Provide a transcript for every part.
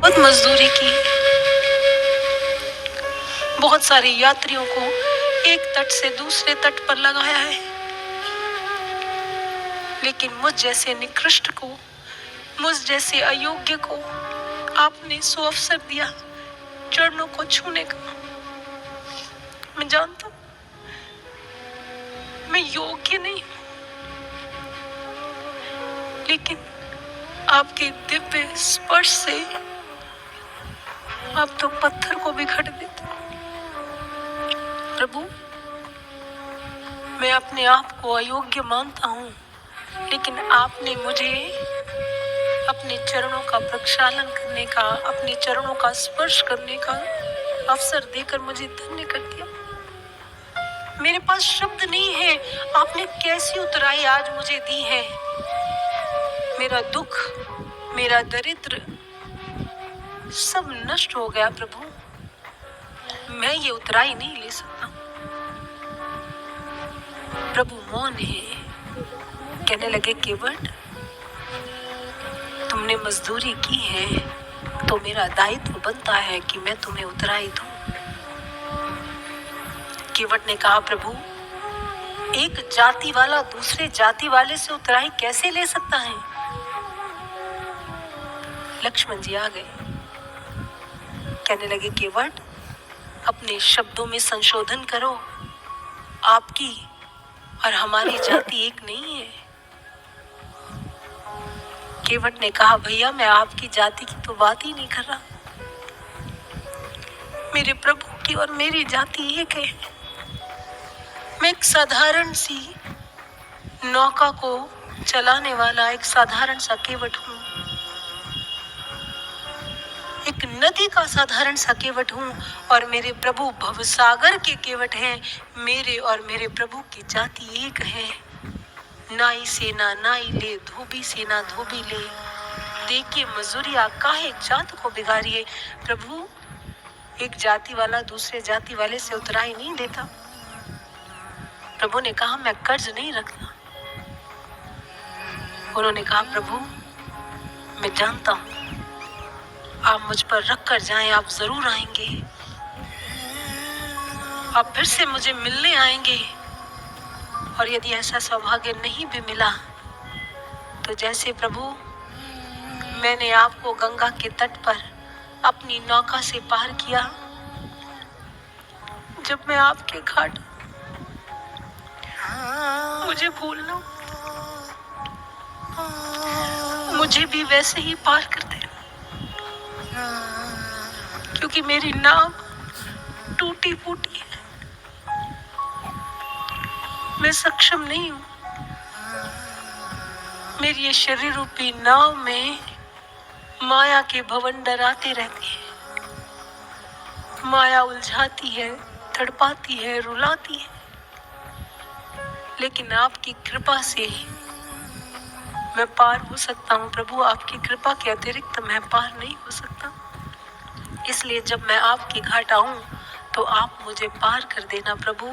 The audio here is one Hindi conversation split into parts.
बहुत मजदूरी की, बहुत सारे यात्रियों को एक तट से दूसरे तट पर लगाया है, लेकिन मुझ जैसे निकृष्ट को, मुझ जैसे अयोग्य को आपने सो अवसर दिया चरणों को छूने का। मैं जानता हूं मैं योग्य नहीं, लेकिन आपके दिव्य स्पर्श से आप तो पत्थर को भी घट देते। प्रभु, मैं अपने आप को अयोग्य मानता हूँ, लेकिन आपने मुझे अपने चरणों का प्रक्षालन करने का, अपने चरणों का स्पर्श करने का अवसर देकर मुझे धन्य कर दिया। मेरे पास शब्द नहीं है, आपने कैसी उतराई आज मुझे दी है। मेरा दुख, मेरा दरिद्र सब नष्ट हो गया प्रभु। मैं ये उतराई नहीं ले सकता। प्रभु मौन है। कहने लगे, केवट, तुमने मजदूरी की है तो मेरा दायित्व बनता है कि मैं तुम्हें उतराई दूं। केवट ने कहा, प्रभु, एक जाति वाला दूसरे जाति वाले से उतराई कैसे ले सकता है। लक्ष्मण जी आ गए। कहने लगे, केवट, अपने शब्दों में संशोधन करो। आपकी और हमारी जाति एक नहीं है। केवट ने कहा, भैया, मैं आपकी जाति की तो बात ही नहीं कर रहा। मेरे प्रभु की और मेरी जाति एक है। मैं एक साधारण सी नौका को चलाने वाला एक साधारण सा केवट हूँ, एक नदी का साधारण सा केवट हूँ, और मेरे प्रभु भवसागर के केवट हैं। मेरे और मेरे प्रभु की जाति एक है। नाई सेना नाई ले, धोबी सेना धोबी ले। देखिए मजूरिया काहे जात को बिगाड़िए। प्रभु, एक जाति वाला दूसरे जाति वाले से उतराई नहीं लेता। प्रभु ने कहा, मैं कर्ज नहीं रखता। उन्होंने कहा, प्रभु, मैं जानता हूं आप मुझ पर रख कर जाएं, आप जरूर आएंगे। आप फिर से मुझे मिलने आएंगे, और यदि ऐसा सौभाग्य नहीं भी मिला तो जैसे प्रभु मैंने आपको गंगा के तट पर अपनी नौका से पार किया, जब मैं आपके घाट मुझे भूलना, मुझे भी वैसे ही पार कर दे, क्योंकि मेरी नाव टूटी फूटी है। मैं सक्षम नहीं हूं। मेरी ये शरीर रूपी नाव में माया के भवंडर आते रहते हैं। माया उलझाती है, तड़पाती है, रुलाती है, लेकिन आपकी कृपा से मैं पार हो सकता हूँ। प्रभु, आपकी कृपा के अतिरिक्त मैं पार नहीं हो सकता। इसलिए जब मैं आपके घाट आऊं तो आप मुझे पार कर देना। प्रभु,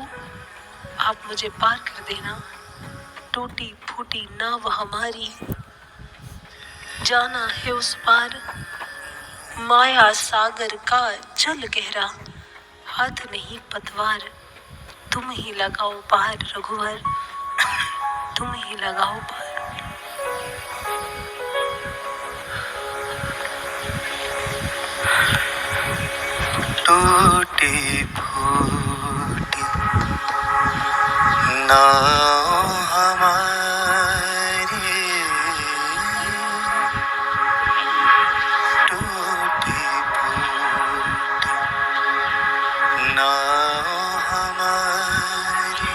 आप मुझे पार कर देना। टूटी फूटी नाव हमारी, जाना है उस पार। माया सागर का जल गहरा, हाथ नहीं पतवार। तुम ही लगाओ पार रघुवर, तुम ही लगाओ पार। टूटी फूटी नाव हमारी, टूटी फूटी नाव हमारी,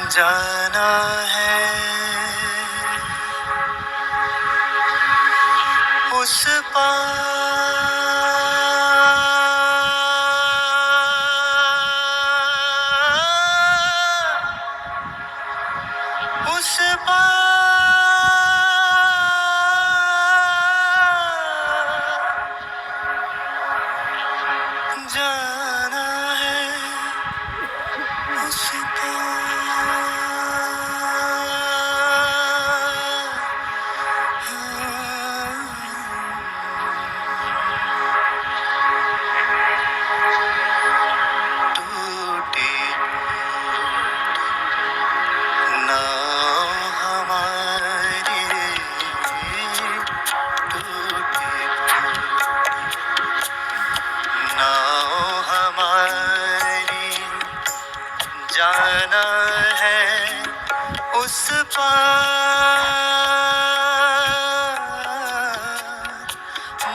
जाना है उस पार, उस पार जाना है, उस पार। उस पार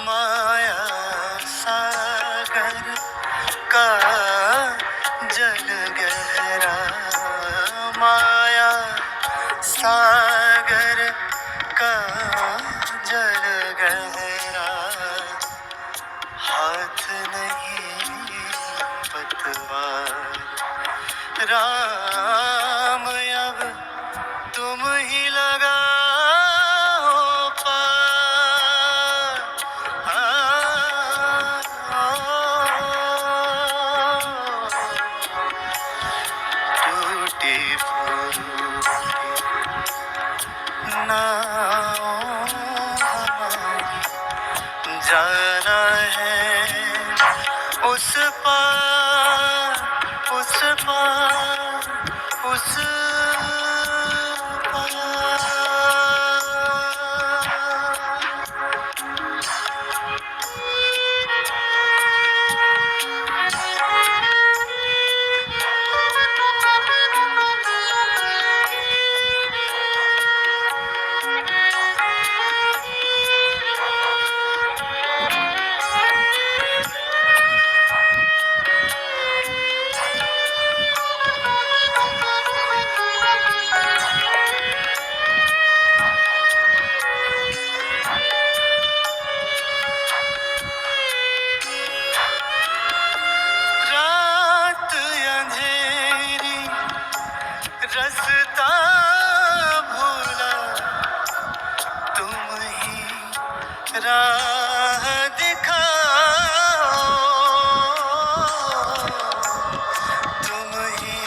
माया सागर का जल गहरा, माया सागर का जल गहरा, हाथ नहीं पतवार, राम अब तुम ही लगाओ पार। टूटी फूटी नाव हमारी, जाना है उस पार, उस पार, उस पार। रात अंधेरी रास्ता भूला, तुम ही राह दिखाओ, तुम ही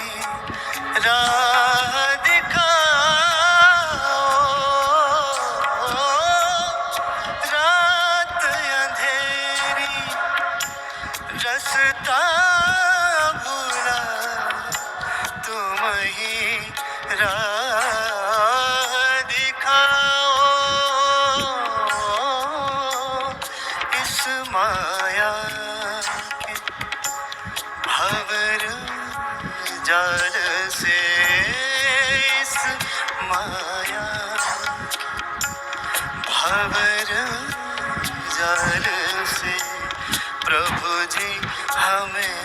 राह दिखाओ। रात अंधेरी रास्ता भूला, तुम ही राह दिखाओ। इस माया के भंवर जाल से, इस माया भंवर जाल से, प्रभु जी हमें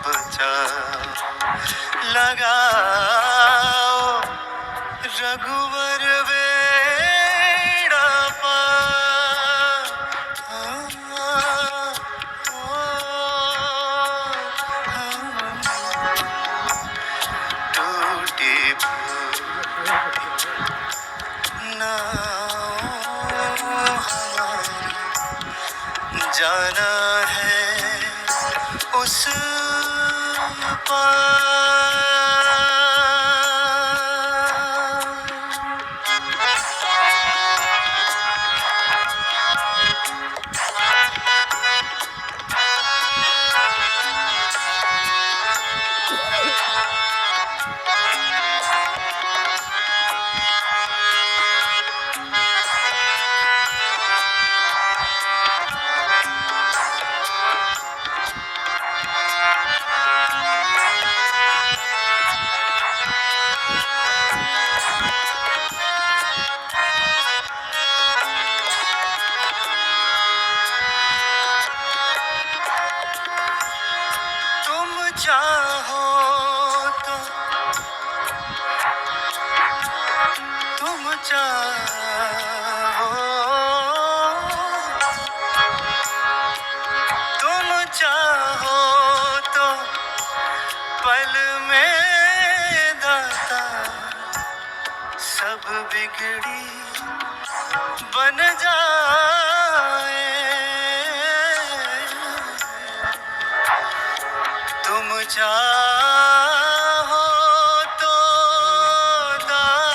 बचाओ। लगाओ रघुवर बेड़ा पार। टूटी नाव हमारी, जाना है उस पार। तुम चाहो तो, तुम चाहो, तुम चाहो तो पल में दाता सब बिगड़ी बन जाए। तुम चाहो तो दाता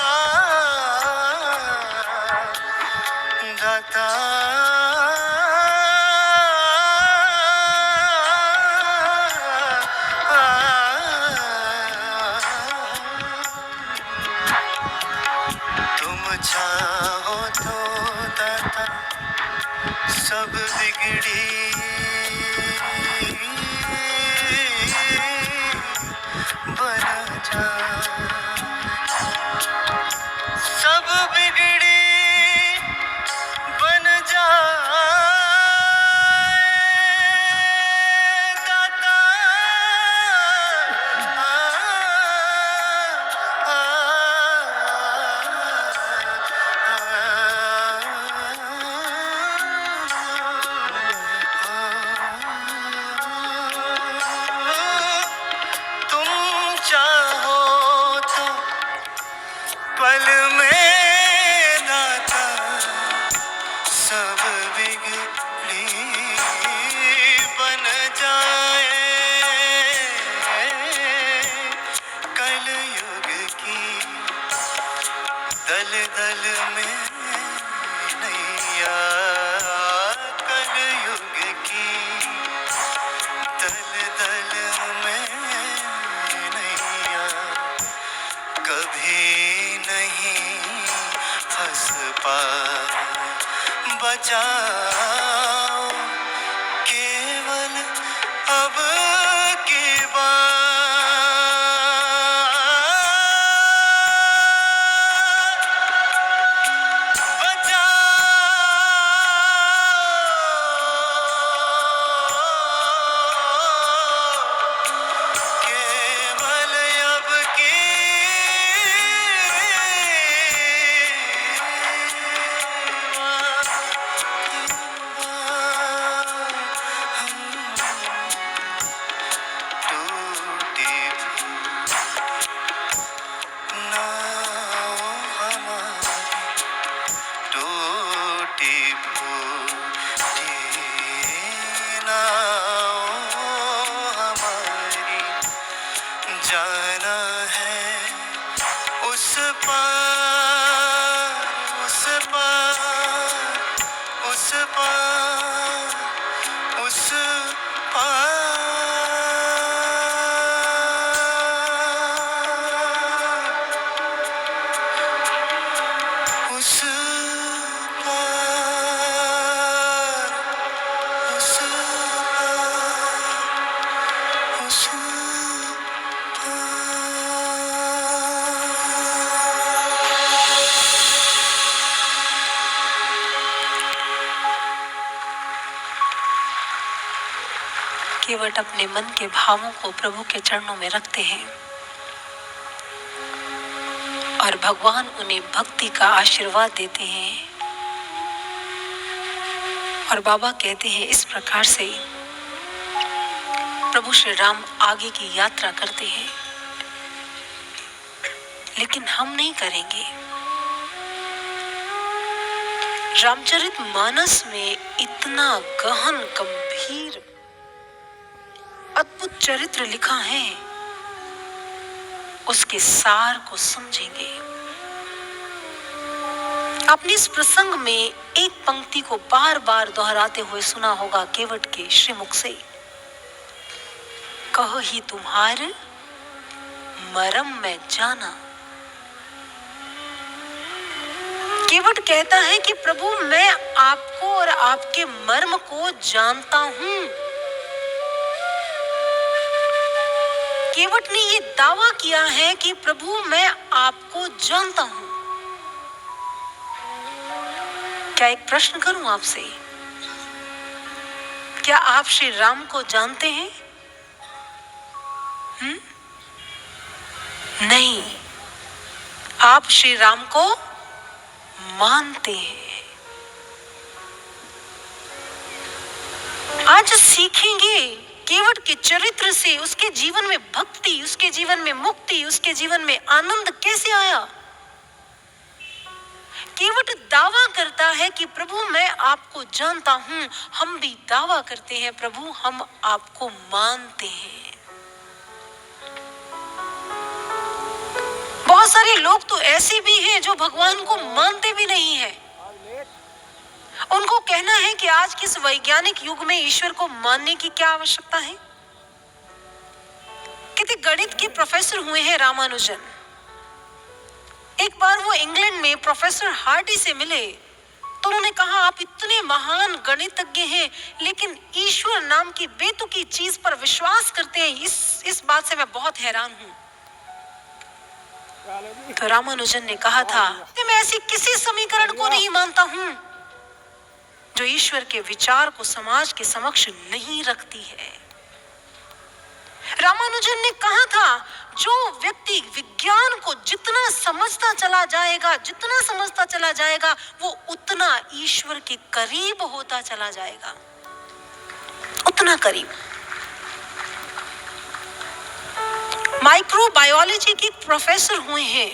तुम चाहो तो दाता सब बिगड़ी बन जाए। पल में दाता सब बिगड़ी बन जाए, कलयुग की दल दल में नैया, कलयुग की दल दल में नैया, कभी नहीं फंस पाए, बचाओ केवल अब की बात, बचाओ केवल अब की टूटी नाव हमारी, टूटी फूटी नाव हमारी, जाना है उस पार, उस पार, उस पार, उस पार, उस पार, उस पार, उस केवट अपने मन के भावों को प्रभु के चरणों में रखते हैं और भगवान उन्हें भक्ति का आशीर्वाद देते हैं। और बाबा कहते हैं इस प्रकार से प्रभु श्री राम आगे की यात्रा करते हैं, लेकिन हम नहीं करेंगे। रामचरितमानस में इतना गहन गंभीर अद्भुत चरित्र लिखा है, उसके सार को समझेंगे। आपने इस प्रसंग में एक पंक्ति को बार बार दोहराते हुए सुना होगा केवट के श्रीमुख से, कहो ही तुम्हारे मरम में जाना। केवट कहता है कि प्रभु मैं आपको और आपके मर्म को जानता हूं। केवट ने ये दावा किया है कि प्रभु मैं आपको जानता हूं। क्या एक प्रश्न करूं आपसे, क्या आप श्री राम को जानते हैं? नहीं, आप श्री राम को मानते हैं। आज सीखेंगे केवट के चरित्र से उसके जीवन में भक्ति, उसके जीवन में मुक्ति, उसके जीवन में आनंद कैसे आया। केवट दावा करता है कि प्रभु मैं आपको जानता हूं। हम भी दावा करते हैं प्रभु हम आपको मानते हैं। बहुत सारे लोग तो ऐसे भी हैं जो भगवान को मानते भी नहीं हैं। उनको कहना है कि आज के इस वैज्ञानिक युग में ईश्वर को मानने की क्या आवश्यकता है। कितने गणित के प्रोफेसर हुए हैं रामानुजन। एक बार वो इंग्लैंड में प्रोफेसर हार्डी से मिले तो उन्होंने कहा आप इतने महान गणितज्ञ हैं लेकिन ईश्वर नाम की बेतुकी चीज पर विश्वास करते हैं, इस बात से मैं बहुत हैरान हूं। तो रामानुजन ने कहा था कि मैं ऐसी किसी समीकरण को नहीं मानता हूं जो ईश्वर के विचार को समाज के समक्ष नहीं रखती है। रामानुजन ने कहा था जो व्यक्ति विज्ञान को जितना समझता चला जाएगा वो उतना ईश्वर के करीब होता चला जाएगा, उतना करीब। माइक्रोबायोलॉजी के प्रोफेसर हुए हैं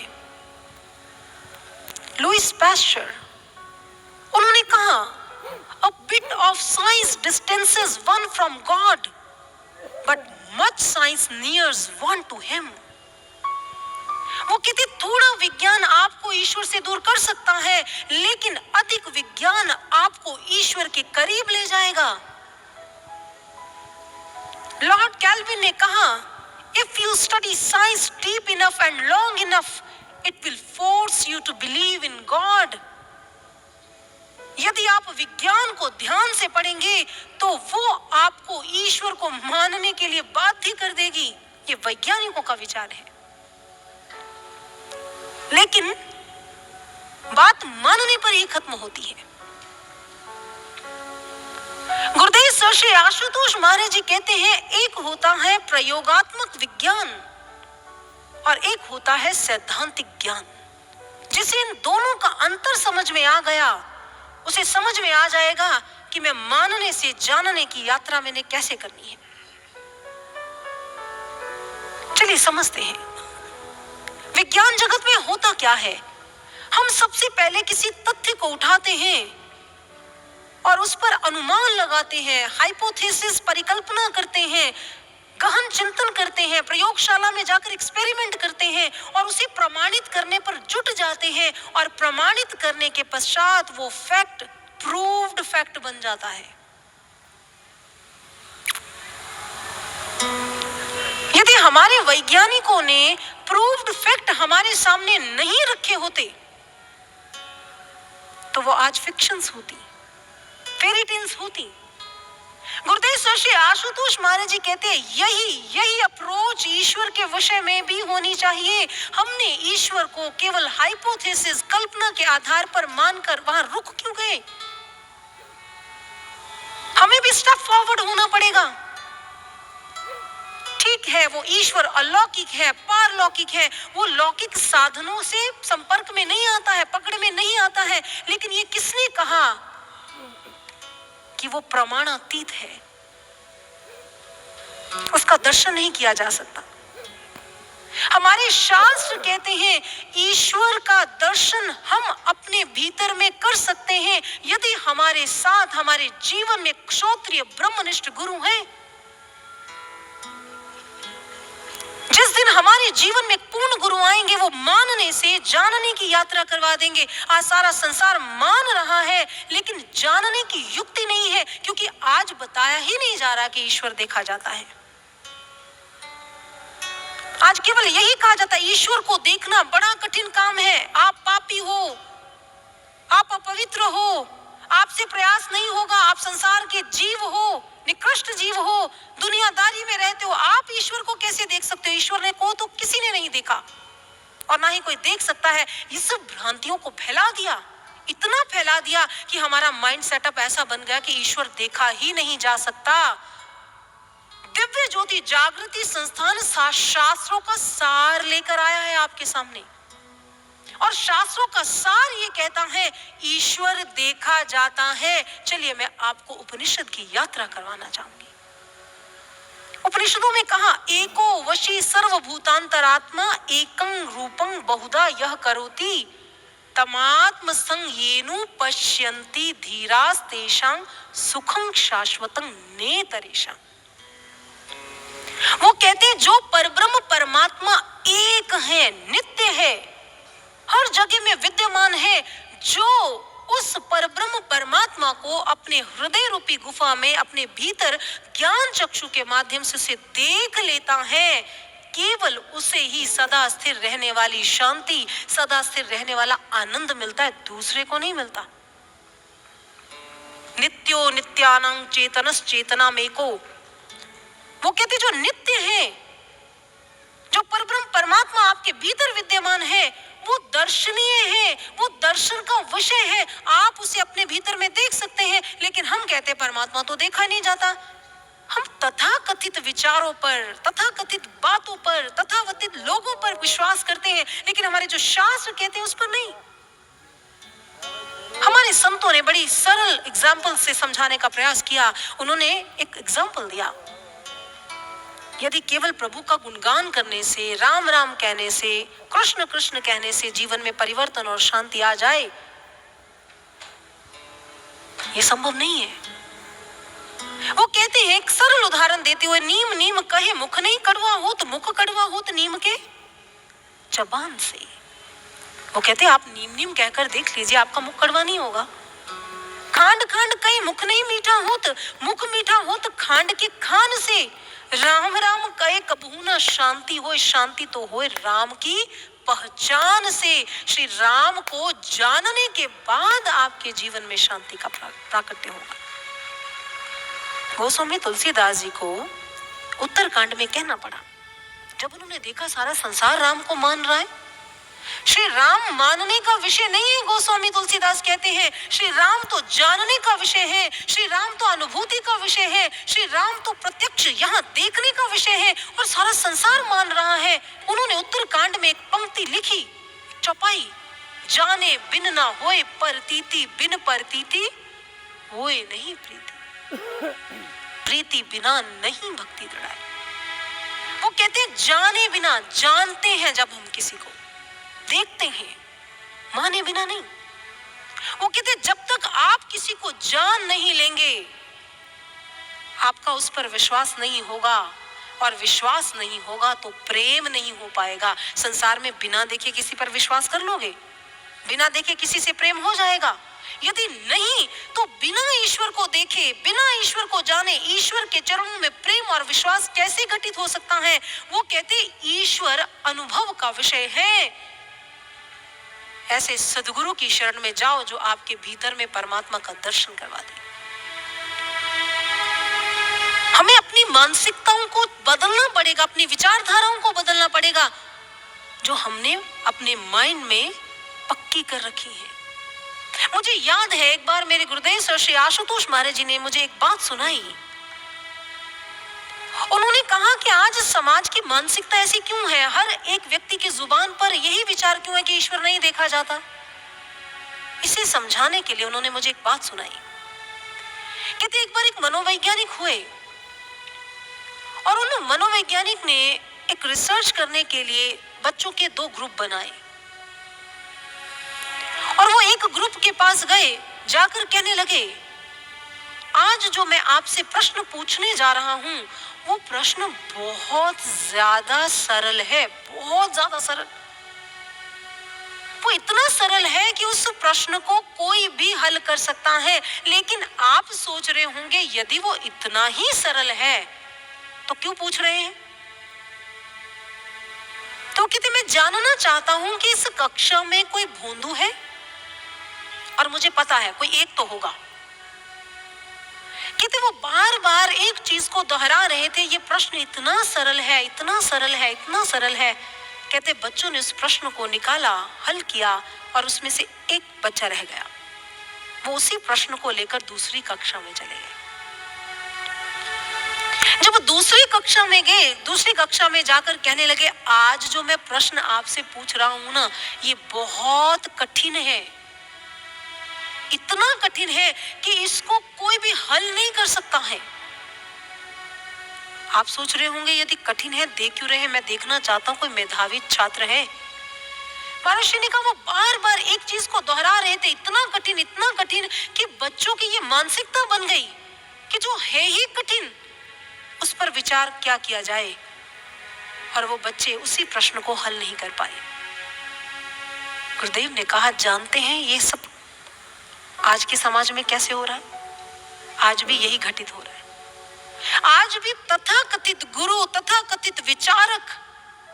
लुइस पैस्चर, उन्होंने कहा, a bit of science distances one from God, but much science nears one to him. वो कहते थोड़ा विज्ञान आपको ईश्वर से दूर कर सकता है, लेकिन अधिक विज्ञान आपको ईश्वर के करीब ले जाएगा। लॉर्ड कैल्विन ने कहा, if you study science deep enough and long enough, it will force you to believe in God. यदि आप विज्ञान को ध्यान से पढ़ेंगे तो वो आपको ईश्वर को मानने के लिए बाध्य कर देगी। ये वैज्ञानिकों का विचार है। लेकिन बात मानने पर ही खत्म होती है। गुरुदेव सर श्री आशुतोष महाराज जी कहते हैं, एक होता है प्रयोगात्मक विज्ञान और एक होता है सैद्धांतिक ज्ञान। जिसे इन दोनों का अंतर समझ में आ गया, उसे समझ में आ जाएगा कि मैं मानने से जानने की यात्रा मैंने कैसे करनी है। चलिए समझते हैं विज्ञान जगत में होता क्या है। हम सबसे पहले किसी तथ्य को उठाते हैं और उस पर अनुमान लगाते हैं, हाइपोथेसिस परिकल्पना करते हैं, गहन चिंतन करते हैं, प्रयोगशाला में जाकर एक्सपेरिमेंट करते हैं और उसे प्रमाणित करने पर जुट जाते हैं और प्रमाणित करने के पश्चात वो फैक्ट प्रूव्ड फैक्ट बन जाता है। यदि हमारे वैज्ञानिकों ने प्रूव्ड फैक्ट हमारे सामने नहीं रखे होते तो वो आज फिक्शंस होती, फेरी टेल्स होती। गुरुदेव सर श्री आशुतोष महाराज जी कहते हैं, यही अप्रोच ईश्वर के विषय में भी होनी चाहिए। हमने ईश्वर को केवल हाइपोथेसिस कल्पना के आधार पर मानकर वहां रुक क्यों गए? हमें भी स्टेप फॉरवर्ड होना पड़ेगा। ठीक है, वो ईश्वर अलौकिक है, पारलौकिक है, वो लौकिक साधनों से संपर्क में नहीं आता है, पकड़ में नहीं आता है, लेकिन ये किसने कहा कि वो प्रमाणातीत है, उसका दर्शन नहीं किया जा सकता। हमारे शास्त्र कहते हैं ईश्वर का दर्शन हम अपने भीतर में कर सकते हैं यदि हमारे साथ हमारे जीवन में क्षत्रिय ब्रह्मनिष्ठ गुरु हैं। जिस दिन हमारे जीवन में पूर्ण गुरु आएंगे, वो मानने से जानने की यात्रा करवा देंगे। आज सारा संसार मान रहा है लेकिन जानने की युक्ति नहीं है, क्योंकि आज बताया ही नहीं जा रहा कि ईश्वर देखा जाता है। आज केवल यही कहा जाता है ईश्वर को देखना बड़ा कठिन काम है, आप पापी हो, आप अपवित्र हो, आपसे प्रयास नहीं होगा, आप संसार के जीव हो, निकृष्ट जीव हो, दुनियादारी में रहते हो, आप ईश्वर को कैसे देख सकते हो? ईश्वर ने को तो किसी ने नहीं देखा और ना ही कोई देख सकता है। ये सब भ्रांतियों को फैला दिया, इतना फैला दिया कि हमारा माइंड सेटअप ऐसा बन गया कि ईश्वर देखा ही नहीं जा सकता। दिव्य ज्योति जागृति संस्थान शास्त्रों का सार लेकर आया है आपके सामने, और शास्त्रों का सार ये कहता है ईश्वर देखा जाता है। चलिए मैं आपको उपनिषद की यात्रा करवाना चाहूंगी। उपनिषदों में कहा, एको वशी सर्वभूतांतरात्मा एकं रूपं बहुधा यह करोति तमात्म संयेनु पश्यन्ति धीरास तेषां सुखं शाश्वतं नेतरेषां। वो कहते हैं जो परब्रह्म परमात्मा एक है, नित्य है, हर जगह में विद्यमान है, जो उस परब्रह्म परमात्मा को अपने हृदय रूपी गुफा में अपने भीतर ज्ञान चक्षु के माध्यम से उसे देख लेता है, केवल उसे ही सदा स्थिर रहने वाली शांति, सदा स्थिर रहने वाला आनंद मिलता है, दूसरे को नहीं मिलता। नित्यो नित्यानां चेतनस चेतनामेको। वो कहते जो नित्य है, जो परब्रह्म परमात्मा आपके भीतर विद्यमान है, वो दर्शनीय है, वो दर्शन का विषय है, आप उसे अपने भीतर में देख सकते हैं। लेकिन हम कहते हैं परमात्मा तो देखा नहीं जाता। हम तथाकथित विचारों पर, तथाकथित बातों पर, तथाकथित लोगों पर विश्वास करते हैं, लेकिन हमारे जो शास्त्र कहते हैं उस पर नहीं। हमारे संतों ने बड़ी सरल एग्जाम्पल से समझाने का प्रयास किया। उन्होंने एक एग्जाम्पल दिया, यदि केवल प्रभु का गुणगान करने से, राम राम कहने से, कृष्ण कृष्ण कहने से जीवन में परिवर्तन और शांति आ जाए, ये संभव नहीं है। वो कहते हैं, एक सरल उदाहरण देते हुए, नीम नीम कहे मुख नहीं कड़वा होत, मुख कड़वा होत नीम के जबान से। वो कहते हैं, आप नीम नीम कहकर देख लीजिए, आपका मुख कड़वा नहीं होगा। खांड खांड कहीं मुख नहीं मीठा होत, मुख मीठा होत खांड के खान से। राम राम कहे कबहू ना शांति होए, शांति तो होए राम की पहचान से। श्री राम को जानने के बाद आपके जीवन में शांति का प्राकट्य होगा। गोस्वामी तुलसीदास जी को उत्तरकांड में कहना पड़ा, जब उन्होंने देखा सारा संसार राम को मान रहा है। श्री राम मानने का विषय नहीं है, गोस्वामी तुलसीदास कहते हैं, श्री राम तो जानने का विषय है, श्री राम तो अनुभूति का विषय है, श्री राम तो प्रत्यक्ष यहाँ देखने का विषय है, और सारा संसार मान रहा है। उन्होंने उत्तरकांड में एक पंक्ति लिखी, चौपाई, जाने बिन ना होए परतीति, बिन परतीति होए नहीं प्रीति, प्रीति बिना नहीं भक्ति दृढ़ाए। वो कहते हैं, जाने बिना, जानते हैं जब हम किसी को, देखते हैं, माने बिना नहीं। वो कहते, जब तक आप किसी को जान नहीं लेंगे, आपका उस पर विश्वास नहीं होगा, और विश्वास नहीं होगा तो प्रेम नहीं हो पाएगा। संसार में बिना देखे किसी पर विश्वास कर लोगे, बिना देखे किसी से प्रेम हो जाएगा। यदि नहीं तो बिना ईश्वर को देखे, बिना ईश्वर को जाने, ईश्वर के चरणों में प्रेम और विश्वास कैसे घटित हो सकता है? वो कहते, ईश्वर अनुभव का विषय है। ऐसे सद्गुरु की शरण में जाओ जो आपके भीतर में परमात्मा का दर्शन करवा दे। हमें अपनी मानसिकताओं को बदलना पड़ेगा, अपनी विचारधाराओं को बदलना पड़ेगा, जो हमने अपने माइंड में पक्की कर रखी है। मुझे याद है, एक बार मेरे गुरुदेव सर श्री आशुतोष महाराज जी ने मुझे एक बात सुनाई। उन्होंने कहा कि आज समाज की मानसिकता ऐसी क्यों है, हर एक व्यक्ति की जुबान पर यही विचार क्यों है कि ईश्वर नहीं देखा जाता। इसे समझाने के लिए उन्होंने मुझे एक बात सुनाई। कहते, एक बार एक मनोवैज्ञानिक हुए, और उन मनोवैज्ञानिक ने एक रिसर्च करने के लिए बच्चों के 2 ग्रुप बनाए, और वो एक ग्रुप के पास गए, जाकर कहने लगे, आज जो मैं आपसे प्रश्न पूछने जा रहा हूं, वो प्रश्न बहुत ज्यादा सरल है, बहुत ज्यादा सरल। वो इतना सरल है कि उस प्रश्न को कोई भी हल कर सकता है। लेकिन आप सोच रहे होंगे, यदि वो इतना ही सरल है तो क्यों पूछ रहे हैं? तो कहते, मैं जानना चाहता हूं कि इस कक्षा में कोई भोंदू है, और मुझे पता है कोई एक तो होगा। कहते, वो बार बार एक चीज को दोहरा रहे थे, ये प्रश्न इतना सरल है, इतना सरल है, इतना सरल है। कहते, बच्चों ने उस प्रश्न को निकाला, हल किया, और उसमें से एक बच्चा रह गया। वो उसी प्रश्न को लेकर दूसरी कक्षा में चले गए। जब दूसरी कक्षा में गए, दूसरी कक्षा में जाकर कहने लगे, आज जो मैं प्रश्न आपसे पूछ रहा हूं ना, ये बहुत कठिन है, इतना कठिन है कि इसको कोई भी हल नहीं कर सकता है। आप सोच रहे होंगे, यदि कठिन है देख क्यों रहे हैं, मैं देखना चाहता हूं कोई मेधावी छात्र है। महर्षि ने कहा, वो बार बार एक चीज को दोहरा रहे थे, इतना कठिन कि बच्चों की ये मानसिकता बन गई कि जो है ही कठिन, उस पर विचार क्या किया जाए, और वो बच्चे उसी प्रश्न को हल नहीं कर पाए। गुरुदेव ने कहा, जानते हैं ये सब आज के समाज में कैसे हो रहा है? आज भी यही घटित हो रहा है। आज भी तथाकथित गुरु, तथाकथित विचारक,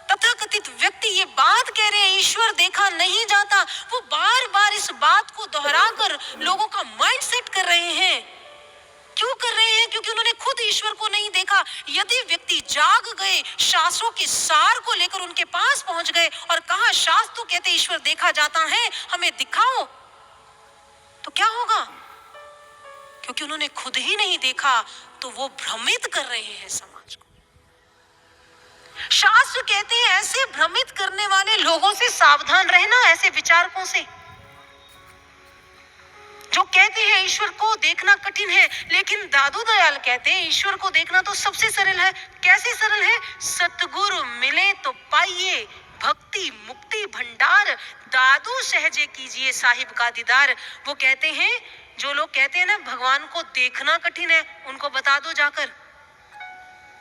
तथाकथित व्यक्ति ये बात कह रहे हैं, ईश्वर देखा नहीं जाता। वो बार बार इस बात को दोहराकर लोगों का माइंड सेट कर रहे हैं। क्यों कर रहे हैं? क्योंकि उन्होंने खुद ईश्वर को नहीं देखा। यदि व्यक्ति जाग गए, शास्त्रों के सार को लेकर उनके पास पहुंच गए और कहा, शास्त्र तो कहते ईश्वर देखा जाता है, हमें दिखाओ, तो क्या होगा? क्योंकि उन्होंने खुद ही नहीं देखा, तो वो भ्रमित कर रहे हैं समाज को। शास्त्र कहते हैं, ऐसे भ्रमित करने वाले लोगों से सावधान रहना, ऐसे विचारकों से जो कहते हैं ईश्वर को देखना कठिन है, लेकिन दादू दयाल कहते हैं ईश्वर को देखना तो सबसे सरल है। कैसे सरल है? सतगुरु मिले तो पाइए भक्ति मुक्ति भंडार, दादू सहजे कीजिए साहिब का दीदार। वो कहते हैं, जो लोग कहते हैं ना भगवान को देखना कठिन है, उनको बता दो जाकर,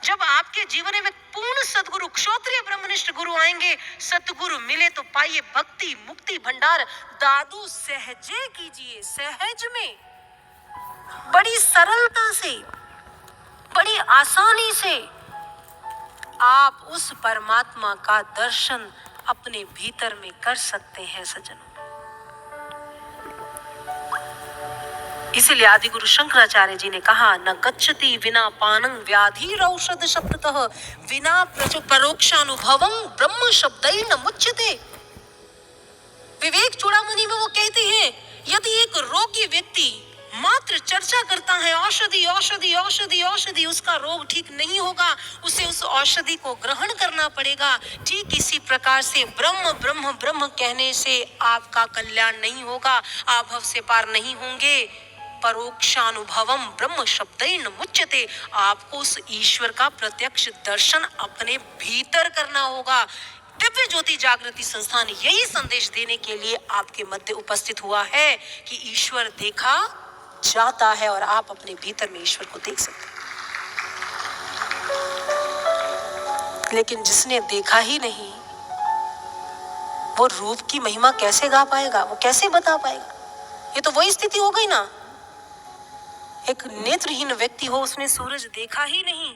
जब आपके जीवन में पूर्ण सदगुरु क्षोत्रिय ब्रह्मनिष्ठ गुरु आएंगे, सतगुरु मिले तो पाइए भक्ति मुक्ति भंडार, दादू सहजे कीजिए, सहज में, बड़ी सरलता से, बड़ी आसानी से आप उस परमात्मा का दर्शन अपने भीतर में कर सकते हैं सज्जनों। इसीलिए आदि गुरु शंकराचार्य जी ने कहा, न गच्छति विना पानं व्याधि औषध शब्दतः, विना परोक्षानुभवं ब्रह्म शब्दैन मुच्यते। विवेक चूड़ामणि में वो कहते हैं, यदि एक रोगी व्यक्ति मात्र चर्चा करता है औषधि औषधि औषधि औषधि, उसका रोग ठीक नहीं होगा, उसे उस औषधि को ग्रहण करना पड़ेगा। ठीक इसी प्रकार से ब्रह्म ब्रह्म ब्रह्म कहने से आपका कल्याण नहीं होगा, आप भव से पार नहीं होंगे। परोक्षानुभवम ब्रह्म शब्दैन मुच्यते, आपको उस ईश्वर का प्रत्यक्ष दर्शन अपने भीतर करना होगा। दिव्य ज्योति जागृति संस्थान यही संदेश देने के लिए आपके मध्य उपस्थित हुआ है कि ईश्वर देखा जाता है और आप अपने भीतर में ईश्वर को देख सकते हैं। लेकिन जिसने देखा ही नहीं, वो रूप की महिमा कैसे गा पाएगा, वो कैसे बता पाएगा? ये तो वही स्थिति हो गई ना, एक नेत्रहीन व्यक्ति हो, उसने सूरज देखा ही नहीं,